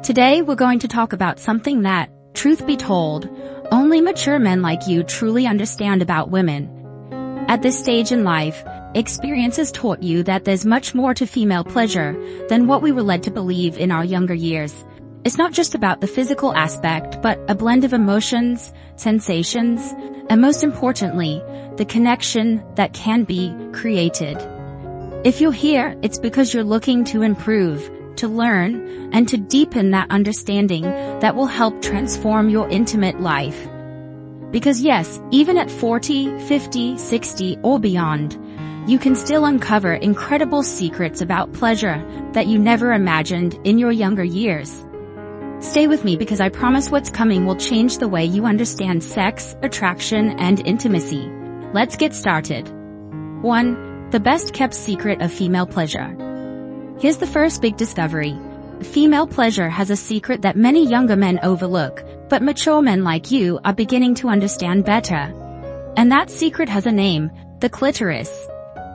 Today we're going to talk about something that, truth be told, only mature men like you truly understand about women. At this stage in life, experience has taught you that there's much more to female pleasure than what we were led to believe in our younger years. It's not just about the physical aspect, but a blend of emotions, sensations, and most importantly, the connection that can be created. If you're here, it's because you're looking to improve, to learn, and to deepen that understanding that will help transform your intimate life. Because yes, even at 40, 50, 60, or beyond, you can still uncover incredible secrets about pleasure that you never imagined in your younger years. Stay with me because I promise what's coming will change the way you understand sex, attraction, and intimacy. Let's get started. 1. The best-kept secret of female pleasure. Here's the first big discovery. Female pleasure has a secret that many younger men overlook, but mature men like you are beginning to understand better. And that secret has a name, the clitoris.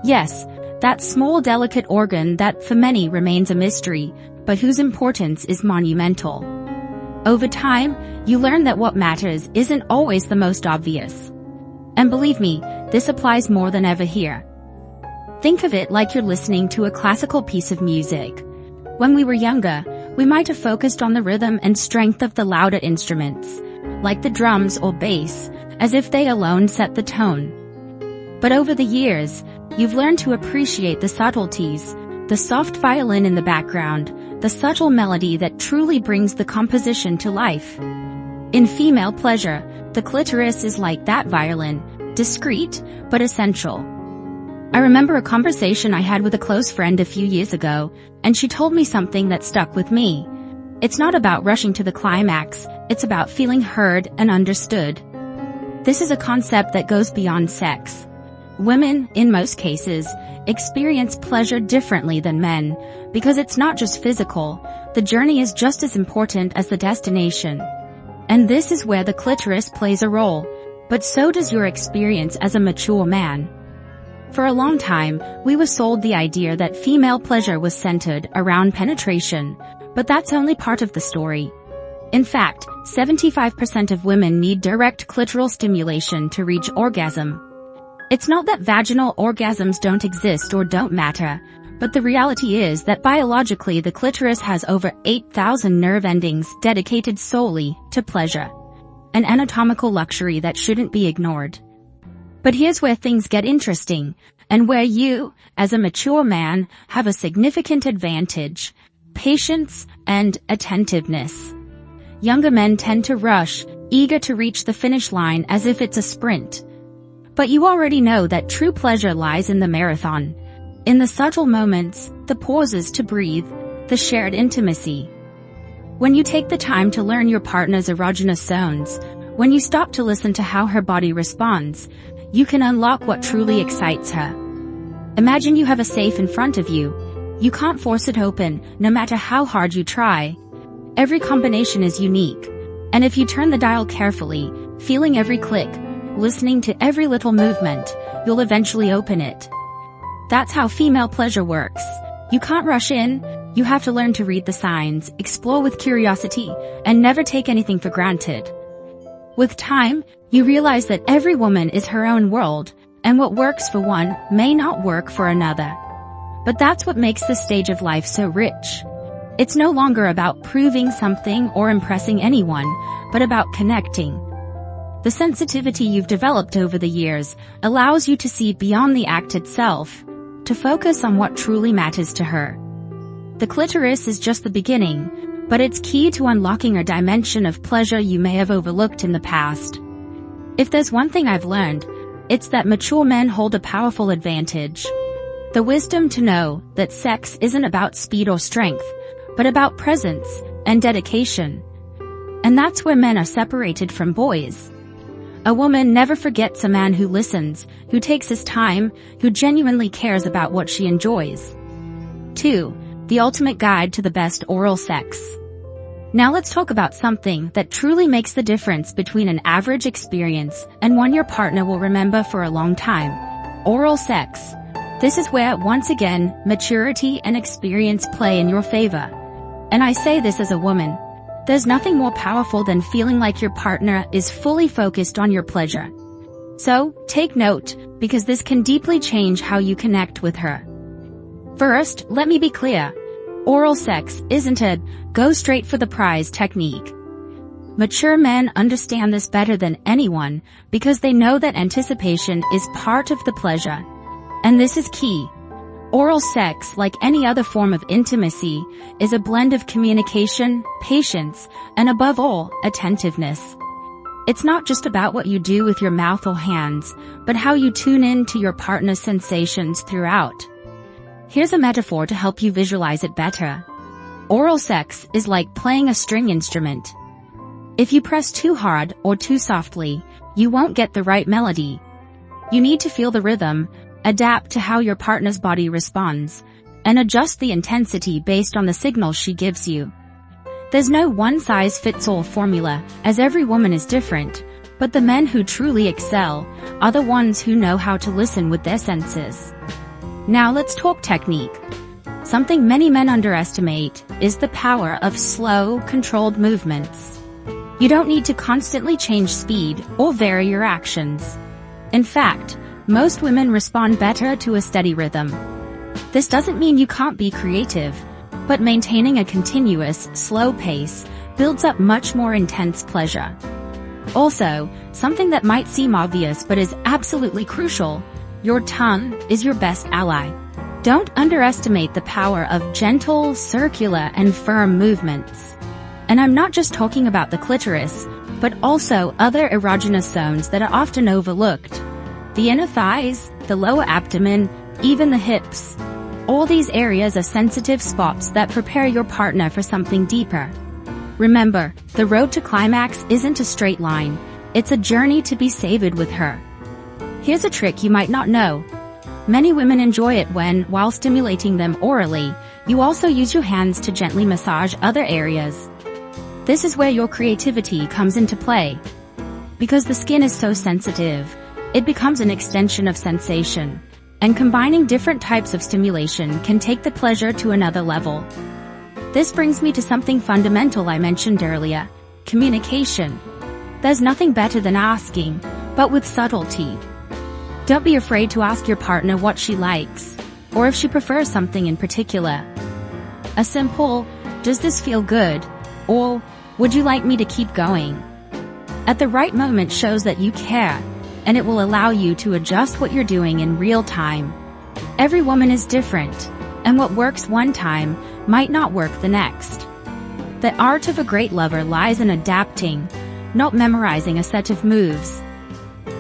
Yes, that small delicate organ that for many remains a mystery, but whose importance is monumental. Over time, you learn that what matters isn't always the most obvious. And believe me, this applies more than ever here. Think of it like you're listening to a classical piece of music. When we were younger, we might have focused on the rhythm and strength of the louder instruments, like the drums or bass, as if they alone set the tone. But over the years, you've learned to appreciate the subtleties, the soft violin in the background, the subtle melody that truly brings the composition to life. In female pleasure, the clitoris is like that violin, discreet but essential. I remember a conversation I had with a close friend a few years ago, and she told me something that stuck with me. It's not about rushing to the climax, it's about feeling heard and understood. This is a concept that goes beyond sex. Women, in most cases, experience pleasure differently than men, because it's not just physical, the journey is just as important as the destination. And this is where the clitoris plays a role, but so does your experience as a mature man. For a long time, we were sold the idea that female pleasure was centered around penetration, but that's only part of the story. In fact, 75% of women need direct clitoral stimulation to reach orgasm. It's not that vaginal orgasms don't exist or don't matter, but the reality is that biologically the clitoris has over 8,000 nerve endings dedicated solely to pleasure. An anatomical luxury that shouldn't be ignored. But here's where things get interesting, and where you, as a mature man, have a significant advantage: patience and attentiveness. Younger men tend to rush, eager to reach the finish line as if it's a sprint. But you already know that true pleasure lies in the marathon. In the subtle moments, the pauses to breathe, the shared intimacy. When you take the time to learn your partner's erogenous zones, when you stop to listen to how her body responds, you can unlock what truly excites her. Imagine you have a safe in front of you. You can't force it open, no matter how hard you try. Every combination is unique. And if you turn the dial carefully, feeling every click, listening to every little movement, you'll eventually open it. That's how female pleasure works. You can't rush in, you have to learn to read the signs, explore with curiosity, and never take anything for granted. With time, you realize that every woman is her own world, and what works for one may not work for another. But that's what makes this stage of life so rich. It's no longer about proving something or impressing anyone, but about connecting. The sensitivity you've developed over the years allows you to see beyond the act itself, to focus on what truly matters to her. The clitoris is just the beginning, but it's key to unlocking a dimension of pleasure you may have overlooked in the past. If there's one thing I've learned, it's that mature men hold a powerful advantage. The wisdom to know that sex isn't about speed or strength, but about presence and dedication. And that's where men are separated from boys. A woman never forgets a man who listens, who takes his time, who genuinely cares about what she enjoys. 2. The ultimate guide to the best oral sex. Now let's talk about something that truly makes the difference between an average experience and one your partner will remember for a long time. Oral sex. This is where, once again, maturity and experience play in your favor. And I say this as a woman. There's nothing more powerful than feeling like your partner is fully focused on your pleasure. So, take note, because this can deeply change how you connect with her. First, let me be clear. Oral sex isn't a go straight for the prize technique. Mature men understand this better than anyone because they know that anticipation is part of the pleasure. And this is key. Oral sex, like any other form of intimacy, is a blend of communication, patience, and above all, attentiveness. It's not just about what you do with your mouth or hands, but how you tune in to your partner's sensations throughout. Here's a metaphor to help you visualize it better. Oral sex is like playing a string instrument. If you press too hard or too softly, you won't get the right melody. You need to feel the rhythm, adapt to how your partner's body responds, and adjust the intensity based on the signals she gives you. There's no one-size-fits-all formula, as every woman is different, but the men who truly excel are the ones who know how to listen with their senses. Now let's talk technique. Something many men underestimate is the power of slow, controlled movements. You don't need to constantly change speed or vary your actions. In fact, most women respond better to a steady rhythm. This doesn't mean you can't be creative, but maintaining a continuous, slow pace builds up much more intense pleasure. Also, something that might seem obvious but is absolutely crucial, your tongue is your best ally. Don't underestimate the power of gentle, circular, and firm movements. And I'm not just talking about the clitoris, but also other erogenous zones that are often overlooked. The inner thighs, the lower abdomen, even the hips. All these areas are sensitive spots that prepare your partner for something deeper. Remember, the road to climax isn't a straight line. It's a journey to be savored with her. Here's a trick you might not know. Many women enjoy it when, while stimulating them orally, you also use your hands to gently massage other areas. This is where your creativity comes into play. Because the skin is so sensitive, it becomes an extension of sensation, and combining different types of stimulation can take the pleasure to another level. This brings me to something fundamental I mentioned earlier, communication. There's nothing better than asking, but with subtlety. Don't be afraid to ask your partner what she likes, or if she prefers something in particular. A simple, "Does this feel good?" or "Would you like me to keep going?" at the right moment shows that you care, and it will allow you to adjust what you're doing in real time. Every woman is different, and what works one time might not work the next. The art of a great lover lies in adapting, not memorizing a set of moves.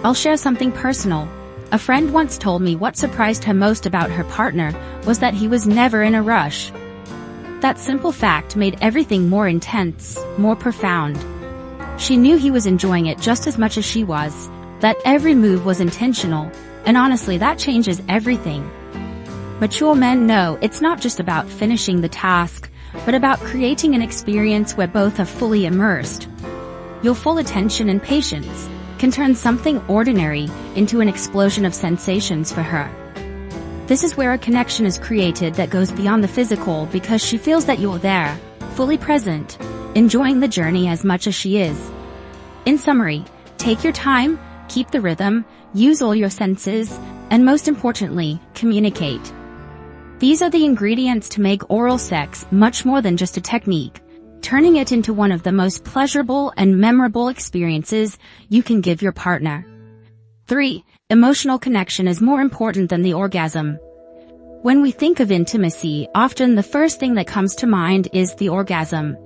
I'll share something personal. A friend once told me what surprised her most about her partner was that he was never in a rush. That simple fact made everything more intense, more profound. She knew he was enjoying it just as much as she was, that every move was intentional, and honestly that changes everything. Mature men know it's not just about finishing the task, but about creating an experience where both are fully immersed. Your full attention and patience can turn something ordinary into an explosion of sensations for her. This is where a connection is created that goes beyond the physical because she feels that you're there, fully present, enjoying the journey as much as she is. In summary, take your time, keep the rhythm, use all your senses, and most importantly, communicate. These are the ingredients to make oral sex much more than just a technique, turning it into one of the most pleasurable and memorable experiences you can give your partner. 3. Emotional connection is more important than the orgasm. When we think of intimacy, often the first thing that comes to mind is the orgasm,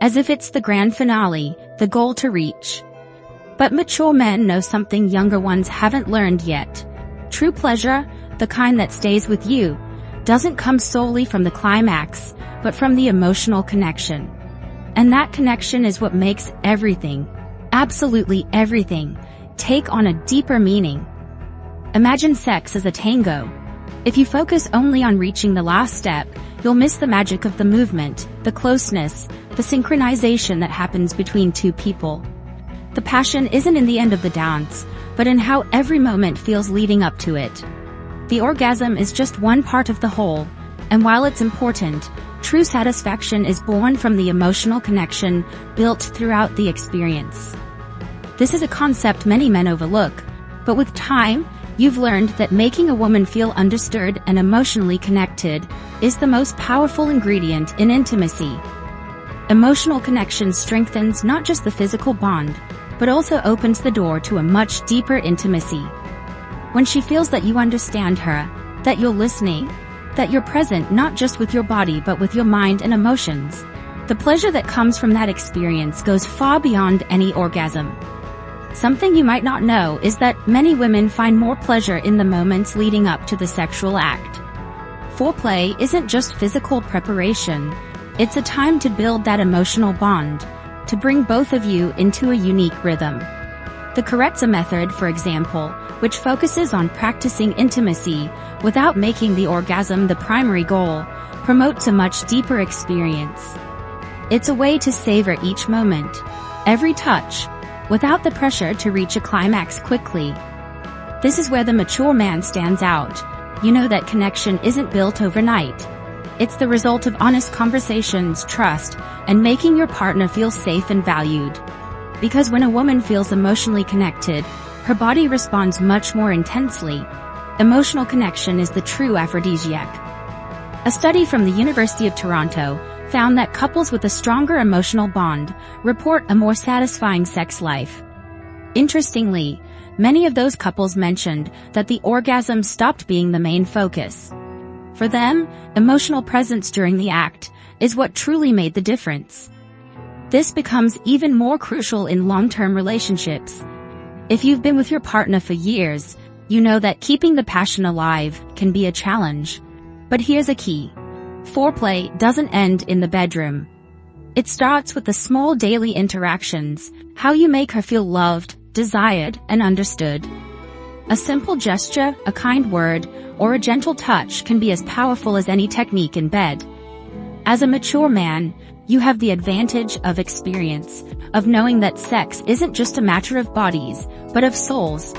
as if it's the grand finale, the goal to reach. But mature men know something younger ones haven't learned yet. True pleasure, the kind that stays with you, doesn't come solely from the climax, but from the emotional connection. And that connection is what makes everything, absolutely everything, take on a deeper meaning. Imagine sex as a tango. If you focus only on reaching the last step, you'll miss the magic of the movement, the closeness, the synchronization that happens between two people. The passion isn't in the end of the dance, but in how every moment feels leading up to it. The orgasm is just one part of the whole, and while it's important, True satisfaction is born from the emotional connection built throughout the experience. This is a concept many men overlook, but with time, you've learned that making a woman feel understood and emotionally connected is the most powerful ingredient in intimacy. Emotional connection strengthens not just the physical bond, but also opens the door to a much deeper intimacy. When she feels that you understand her, that you're listening, that you're present not just with your body but with your mind and emotions, the pleasure that comes from that experience goes far beyond any orgasm. Something you might not know is that many women find more pleasure in the moments leading up to the sexual act. Foreplay isn't just physical preparation, it's a time to build that emotional bond, to bring both of you into a unique rhythm. The Carezza method, for example, which focuses on practicing intimacy without making the orgasm the primary goal, promotes a much deeper experience. It's a way to savor each moment, every touch, without the pressure to reach a climax quickly. This is where the mature man stands out. You know that connection isn't built overnight. It's the result of honest conversations, trust, and making your partner feel safe and valued. Because when a woman feels emotionally connected, her body responds much more intensely. Emotional connection is the true aphrodisiac. A study from the University of Toronto found that couples with a stronger emotional bond report a more satisfying sex life. Interestingly, many of those couples mentioned that the orgasm stopped being the main focus. For them, emotional presence during the act is what truly made the difference. This becomes even more crucial in long-term relationships. If you've been with your partner for years, you know that keeping the passion alive can be a challenge. But here's a key. Foreplay doesn't end in the bedroom. It starts with the small daily interactions, how you make her feel loved, desired, and understood. A simple gesture, a kind word, or a gentle touch can be as powerful as any technique in bed. As a mature man, you have the advantage of experience, of knowing that sex isn't just a matter of bodies, but of souls.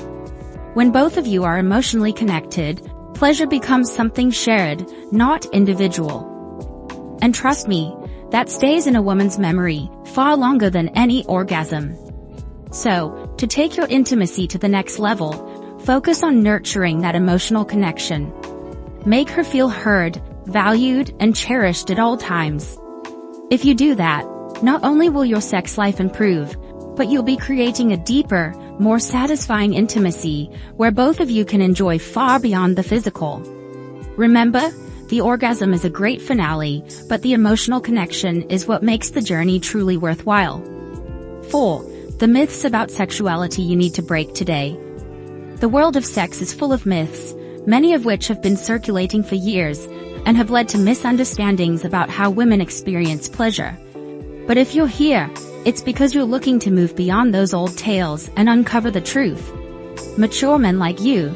When both of you are emotionally connected, pleasure becomes something shared, not individual. And trust me, that stays in a woman's memory far longer than any orgasm. So, to take your intimacy to the next level, focus on nurturing that emotional connection. Make her feel heard, valued, and cherished at all times. If you do that, not only will your sex life improve, but you'll be creating a deeper, more satisfying intimacy where both of you can enjoy far beyond the physical. Remember, the orgasm is a great finale, but the emotional connection is what makes the journey truly worthwhile. 4. The myths about sexuality you need to break today. The world of sex is full of myths, many of which have been circulating for years and have led to misunderstandings about how women experience pleasure. But if you're here, it's because you're looking to move beyond those old tales and uncover the truth. Mature men like you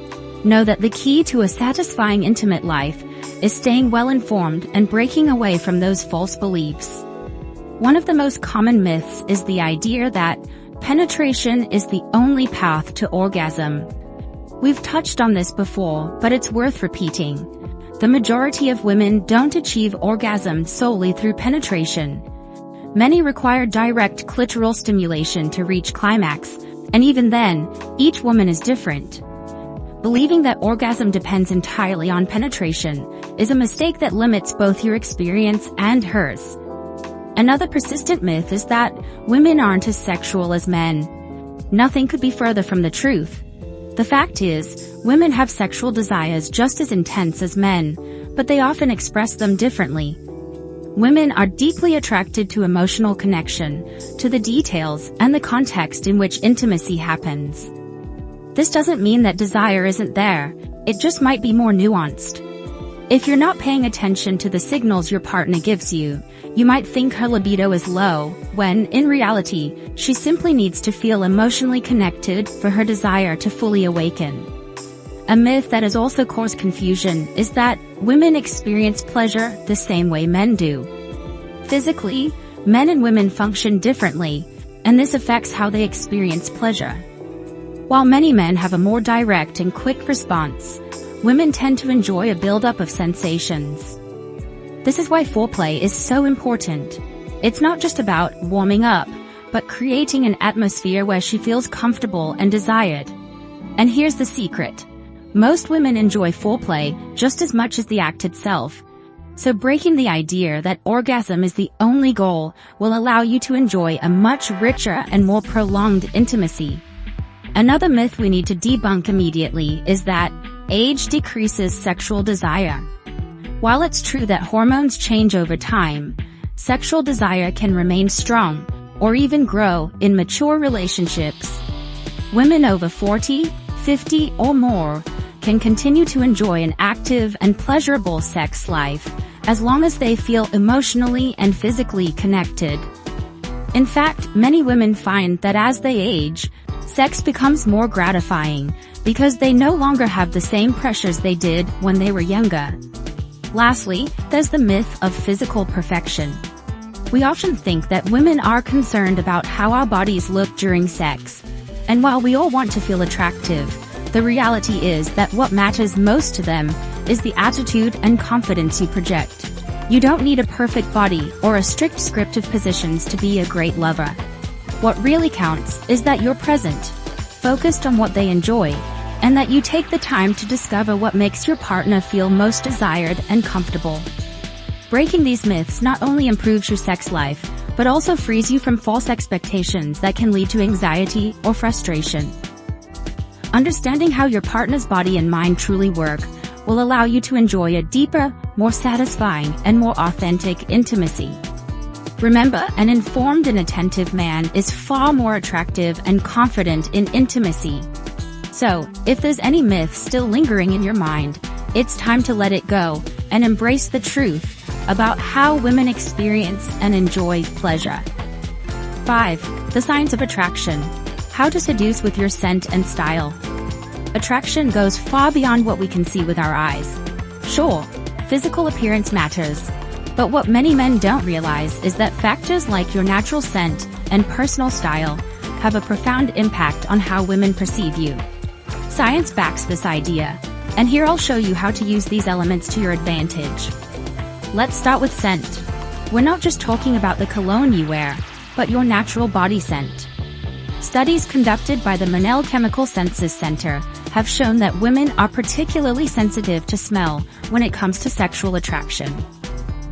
know that the key to a satisfying intimate life is staying well-informed and breaking away from those false beliefs. One of the most common myths is the idea that penetration is the only path to orgasm. We've touched on this before, but it's worth repeating. The majority of women don't achieve orgasm solely through penetration. Many require direct clitoral stimulation to reach climax, and even then, each woman is different. Believing that orgasm depends entirely on penetration is a mistake that limits both your experience and hers. Another persistent myth is that women aren't as sexual as men. Nothing could be further from the truth. The fact is, women have sexual desires just as intense as men, but they often express them differently. Women are deeply attracted to emotional connection, to the details and the context in which intimacy happens. This doesn't mean that desire isn't there, it just might be more nuanced. If you're not paying attention to the signals your partner gives you, you might think her libido is low, when, in reality, she simply needs to feel emotionally connected for her desire to fully awaken. A myth that has also caused confusion is that women experience pleasure the same way men do. Physically, men and women function differently, and this affects how they experience pleasure. While many men have a more direct and quick response, women tend to enjoy a buildup of sensations. This is why foreplay is so important. It's not just about warming up, but creating an atmosphere where she feels comfortable and desired. And here's the secret. Most women enjoy foreplay just as much as the act itself. So breaking the idea that orgasm is the only goal will allow you to enjoy a much richer and more prolonged intimacy. Another myth we need to debunk immediately is that age decreases sexual desire. While it's true that hormones change over time, sexual desire can remain strong or even grow in mature relationships. Women over 40, 50, or more can continue to enjoy an active and pleasurable sex life as long as they feel emotionally and physically connected. In fact, many women find that as they age, sex becomes more gratifying because they no longer have the same pressures they did when they were younger. Lastly, there's the myth of physical perfection. We often think that women are concerned about how our bodies look during sex. And while we all want to feel attractive, the reality is that what matters most to them is the attitude and confidence you project. You don't need a perfect body or a strict script of positions to be a great lover. What really counts is that you're present, focused on what they enjoy, and that you take the time to discover what makes your partner feel most desired and comfortable. Breaking these myths not only improves your sex life, but also frees you from false expectations that can lead to anxiety or frustration. Understanding how your partner's body and mind truly work will allow you to enjoy a deeper, more satisfying, and more authentic intimacy. Remember, an informed and attentive man is far more attractive and confident in intimacy. So, if there's any myth still lingering in your mind, it's time to let it go and embrace the truth about how women experience and enjoy pleasure. 5. The signs of attraction. How to seduce with your scent and style. Attraction goes far beyond what we can see with our eyes. Sure, physical appearance matters, but what many men don't realize is that factors like your natural scent and personal style have a profound impact on how women perceive you. Science backs this idea, and here I'll show you how to use these elements to your advantage. Let's start with scent. We're not just talking about the cologne you wear, but your natural body scent. Studies conducted by the Monell Chemical Senses Center have shown that women are particularly sensitive to smell when it comes to sexual attraction.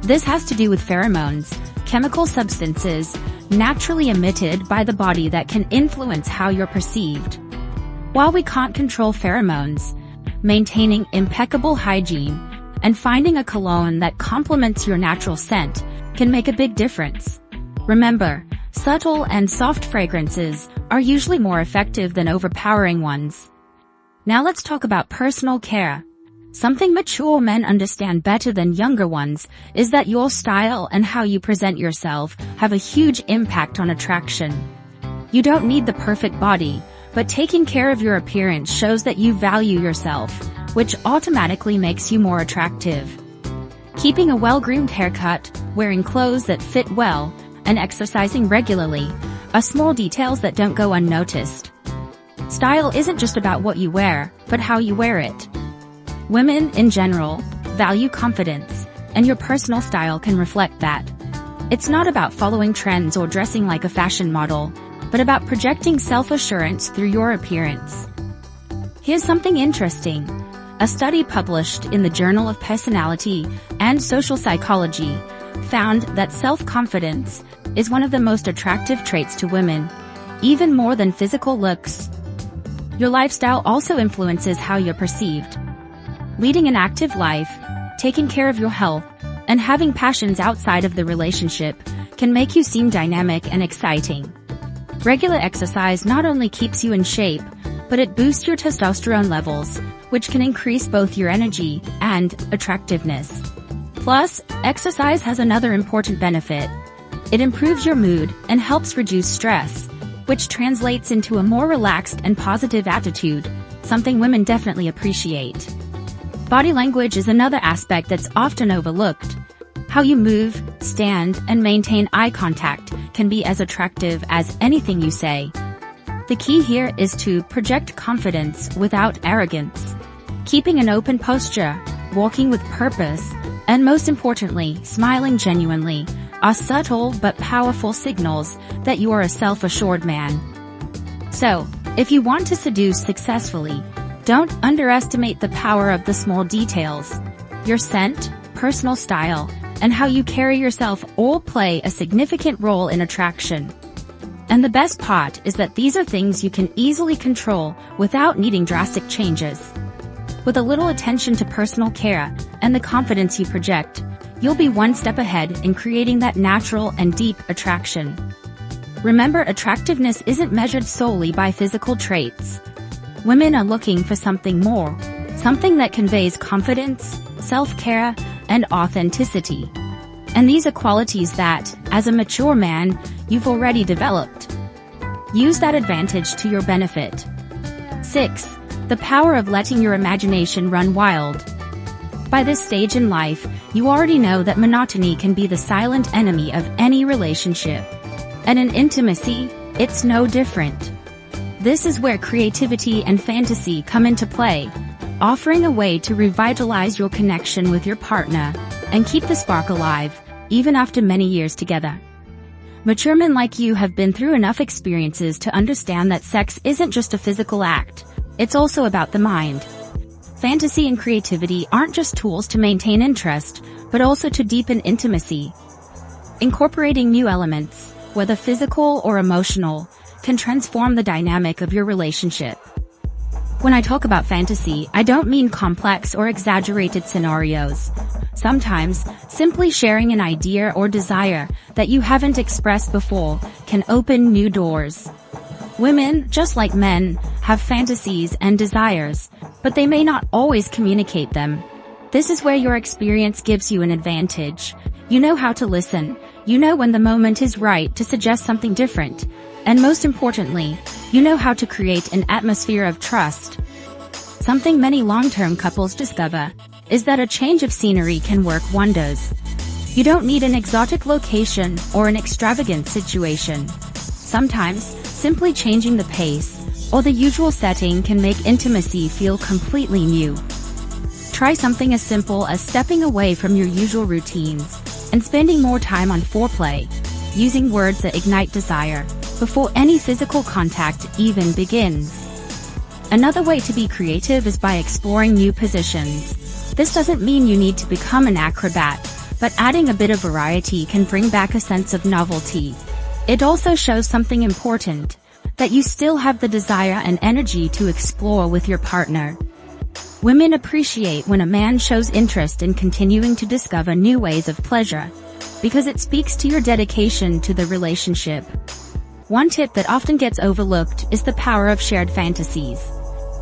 This has to do with pheromones, chemical substances naturally emitted by the body that can influence how you're perceived. While we can't control pheromones, maintaining impeccable hygiene and finding a cologne that complements your natural scent can make a big difference. Remember, subtle and soft fragrances are usually more effective than overpowering ones. Now let's talk about personal care. Something mature men understand better than younger ones is that your style and how you present yourself have a huge impact on attraction. You don't need the perfect body, but taking care of your appearance shows that you value yourself, which automatically makes you more attractive. Keeping a well-groomed haircut, wearing clothes that fit well, and exercising regularly are small details that don't go unnoticed. Style isn't just about what you wear, but how you wear it. Women, in general, value confidence, and your personal style can reflect that. It's not about following trends or dressing like a fashion model, but about projecting self-assurance through your appearance. Here's something interesting. A study published in the Journal of Personality and Social Psychology found that self-confidence is one of the most attractive traits to women, even more than physical looks. Your lifestyle also influences how you're perceived. Leading an active life, taking care of your health, and having passions outside of the relationship can make you seem dynamic and exciting. Regular exercise not only keeps you in shape, but it boosts your testosterone levels, which can increase both your energy and attractiveness. Plus, exercise has another important benefit. It improves your mood and helps reduce stress, which translates into a more relaxed and positive attitude, something women definitely appreciate. Body language is another aspect that's often overlooked. How you move, stand, and maintain eye contact can be as attractive as anything you say. The key here is to project confidence without arrogance. Keeping an open posture, walking with purpose, and most importantly, smiling genuinely, are subtle but powerful signals that you are a self-assured man. So, if you want to seduce successfully, don't underestimate the power of the small details. Your scent, personal style, and how you carry yourself all play a significant role in attraction. And the best part is that these are things you can easily control without needing drastic changes. With a little attention to personal care and the confidence you project, you'll be one step ahead in creating that natural and deep attraction. Remember, attractiveness isn't measured solely by physical traits. Women are looking for something more, something that conveys confidence, self-care, and authenticity. And these are qualities that, as a mature man, you've already developed. Use that advantage to your benefit. 6. The power of letting your imagination run wild. By this stage in life, you already know that monotony can be the silent enemy of any relationship. And in intimacy, it's no different. This is where creativity and fantasy come into play, offering a way to revitalize your connection with your partner and keep the spark alive, even after many years together. Mature men like you have been through enough experiences to understand that sex isn't just a physical act, it's also about the mind. Fantasy and creativity aren't just tools to maintain interest, but also to deepen intimacy. Incorporating new elements, whether physical or emotional, can transform the dynamic of your relationship. When I talk about fantasy, I don't mean complex or exaggerated scenarios. Sometimes, simply sharing an idea or desire that you haven't expressed before can open new doors. Women, just like men, have fantasies and desires, but they may not always communicate them. This is where your experience gives you an advantage. You know how to listen. You know when the moment is right to suggest something different. And most importantly, you know how to create an atmosphere of trust. Something many long-term couples discover is that a change of scenery can work wonders. You don't need an exotic location or an extravagant situation. Sometimes, simply changing the pace or the usual setting can make intimacy feel completely new. Try something as simple as stepping away from your usual routines and spending more time on foreplay, using words that ignite desire before any physical contact even begins. Another way to be creative is by exploring new positions. This doesn't mean you need to become an acrobat, but adding a bit of variety can bring back a sense of novelty. It also shows something important, that you still have the desire and energy to explore with your partner. Women appreciate when a man shows interest in continuing to discover new ways of pleasure, because it speaks to your dedication to the relationship. One tip that often gets overlooked is the power of shared fantasies.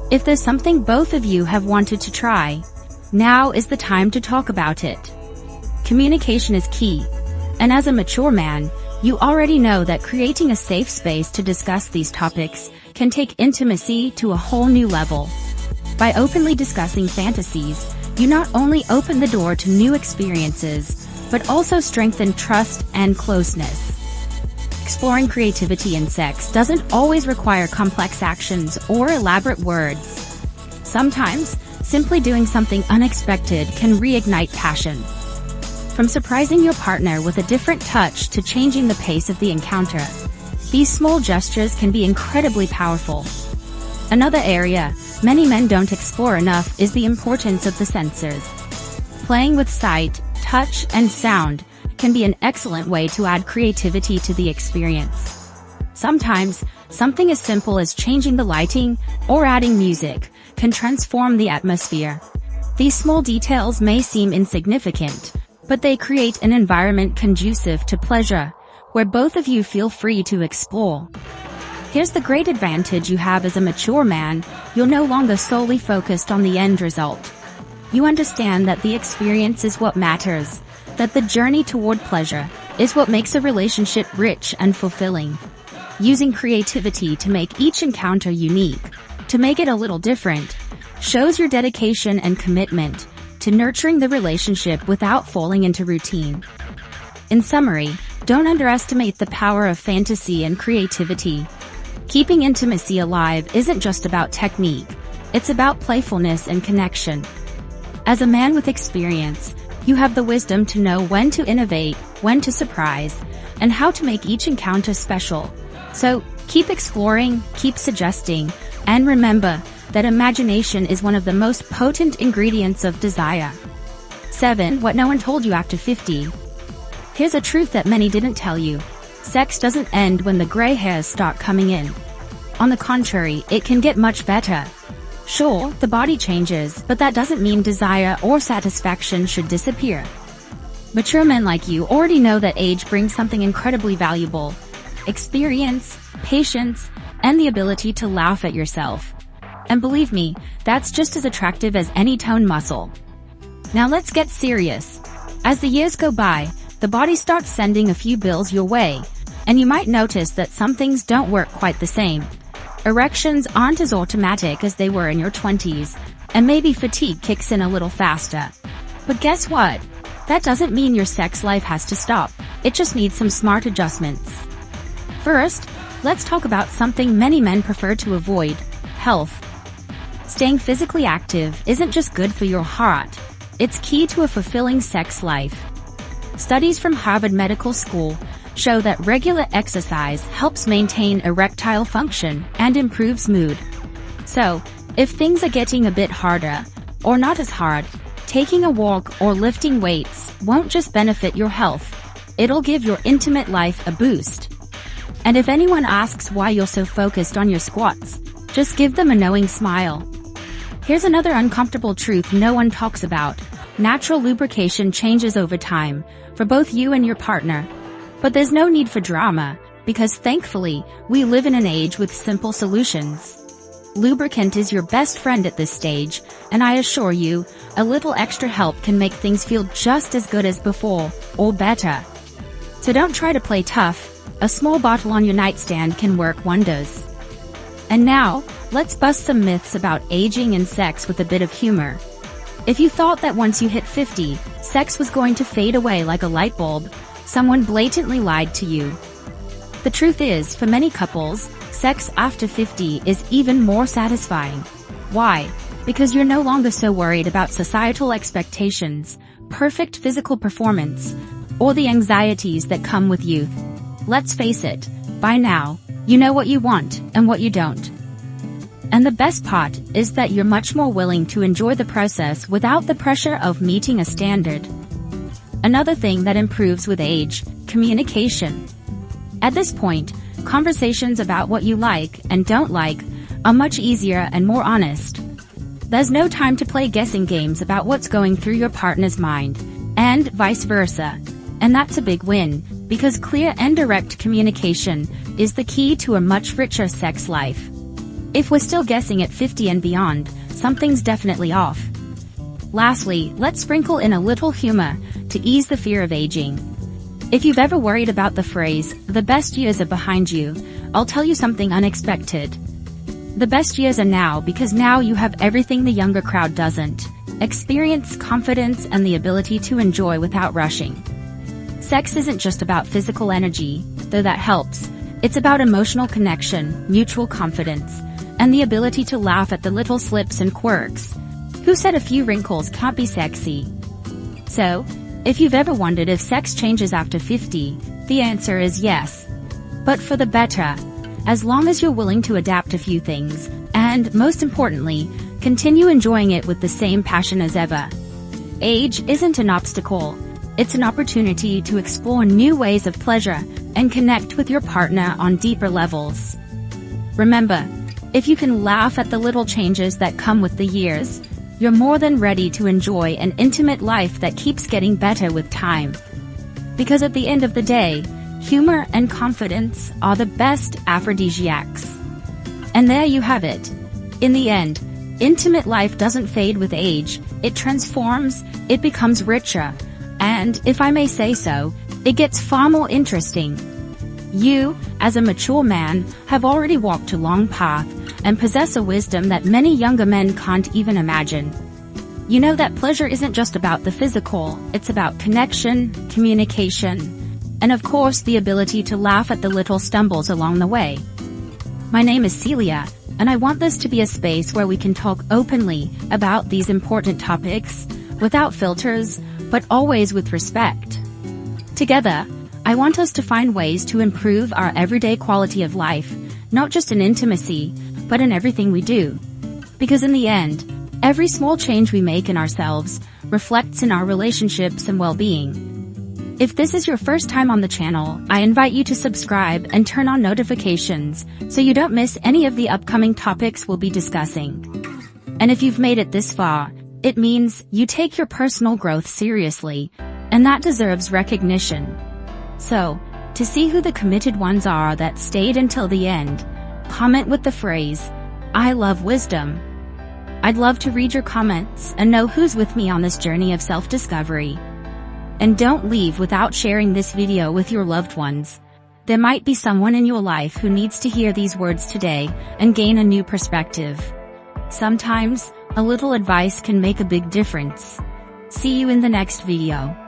If there's something both of you have wanted to try, now is the time to talk about it. Communication is key, and as a mature man, you already know that creating a safe space to discuss these topics can take intimacy to a whole new level. By openly discussing fantasies, you not only open the door to new experiences, but also strengthen trust and closeness. Exploring creativity in sex doesn't always require complex actions or elaborate words. Sometimes, simply doing something unexpected can reignite passion. From surprising your partner with a different touch to changing the pace of the encounter, these small gestures can be incredibly powerful. Another area many men don't explore enough is the importance of the senses. Playing with sight, touch, and sound can be an excellent way to add creativity to the experience. Sometimes, something as simple as changing the lighting or adding music can transform the atmosphere. These small details may seem insignificant, but they create an environment conducive to pleasure, where both of you feel free to explore. Here's the great advantage you have as a mature man: you're no longer solely focused on the end result. You understand that the experience is what matters, that the journey toward pleasure is what makes a relationship rich and fulfilling. Using creativity to make each encounter unique, to make it a little different, shows your dedication and commitment to nurturing the relationship without falling into routine. In summary, don't underestimate the power of fantasy and creativity. Keeping intimacy alive isn't just about technique, it's about playfulness and connection. As a man with experience, You have the wisdom to know when to innovate, when to surprise, and how to make each encounter special. So, keep exploring, keep suggesting, and remember that imagination is one of the most potent ingredients of desire. 7. What no one told you after 50. Here's a truth that many didn't tell you. Sex doesn't end when the gray hairs start coming in. On the contrary, it can get much better. Sure, the body changes, but that doesn't mean desire or satisfaction should disappear. Mature men like you already know that age brings something incredibly valuable: experience, patience, and the ability to laugh at yourself. And believe me, that's just as attractive as any tone muscle. Now let's get serious. As the years go by, the body starts sending a few bills your way, and you might notice that some things don't work quite the same. Erections aren't as automatic as they were in your 20s, and maybe fatigue kicks in a little faster. But guess what? That doesn't mean your sex life has to stop. It just needs some smart adjustments. First, let's talk about something many men prefer to avoid: health. Staying physically active isn't just good for your heart. It's key to a fulfilling sex life. Studies from Harvard Medical School show that regular exercise helps maintain erectile function and improves mood. So, if things are getting a bit harder, or not as hard, taking a walk or lifting weights won't just benefit your health, it'll give your intimate life a boost. And if anyone asks why you're so focused on your squats, just give them a knowing smile. Here's another uncomfortable truth no one talks about: natural lubrication changes over time, for both you and your partner. But there's no need for drama, because thankfully, we live in an age with simple solutions. Lubricant is your best friend at this stage, and I assure you, a little extra help can make things feel just as good as before, or better. So don't try to play tough. A small bottle on your nightstand can work wonders. And now, let's bust some myths about aging and sex with a bit of humor. If you thought that once you hit 50, sex was going to fade away like a light bulb, someone blatantly lied to you. The truth is, for many couples, sex after 50 is even more satisfying. Why? Because you're no longer so worried about societal expectations, perfect physical performance, or the anxieties that come with youth. Let's face it, by now, you know what you want and what you don't. And the best part is that you're much more willing to enjoy the process without the pressure of meeting a standard. Another thing that improves with age: communication. At this point, conversations about what you like and don't like are much easier and more honest. There's no time to play guessing games about what's going through your partner's mind, and vice versa. And that's a big win, because clear and direct communication is the key to a much richer sex life. If we're still guessing at 50 and beyond, something's definitely off. Lastly, let's sprinkle in a little humor to ease the fear of aging. If you've ever worried about the phrase, "the best years are behind you," I'll tell you something unexpected. The best years are now, because now you have everything the younger crowd doesn't: experience, confidence, and the ability to enjoy without rushing. Sex isn't just about physical energy, though that helps. It's about emotional connection, mutual confidence, and the ability to laugh at the little slips and quirks. Who said a few wrinkles can't be sexy? So, if you've ever wondered if sex changes after 50, the answer is yes. But for the better. As long as you're willing to adapt a few things, and, most importantly, continue enjoying it with the same passion as ever. Age isn't an obstacle. It's an opportunity to explore new ways of pleasure and connect with your partner on deeper levels. Remember, if you can laugh at the little changes that come with the years, you're more than ready to enjoy an intimate life that keeps getting better with time. Because at the end of the day, humor and confidence are the best aphrodisiacs. And there you have it. In the end, intimate life doesn't fade with age, it transforms, it becomes richer, and, if I may say so, it gets far more interesting. You, as a mature man, have already walked a long path and possess a wisdom that many younger men can't even imagine. You know that pleasure isn't just about the physical, it's about connection, communication, and of course the ability to laugh at the little stumbles along the way. My name is Celia, and I want this to be a space where we can talk openly about these important topics, without filters, but always with respect. Together, I want us to find ways to improve our everyday quality of life, not just in intimacy, but in everything we do. Because in the end, every small change we make in ourselves reflects in our relationships and well-being. If this is your first time on the channel, I invite you to subscribe and turn on notifications so you don't miss any of the upcoming topics we'll be discussing. And if you've made it this far, it means you take your personal growth seriously, and that deserves recognition. So, to see who the committed ones are that stayed until the end, comment with the phrase, "I love wisdom." I'd love to read your comments and know who's with me on this journey of self-discovery. And don't leave without sharing this video with your loved ones. There might be someone in your life who needs to hear these words today and gain a new perspective. Sometimes, a little advice can make a big difference. See you in the next video.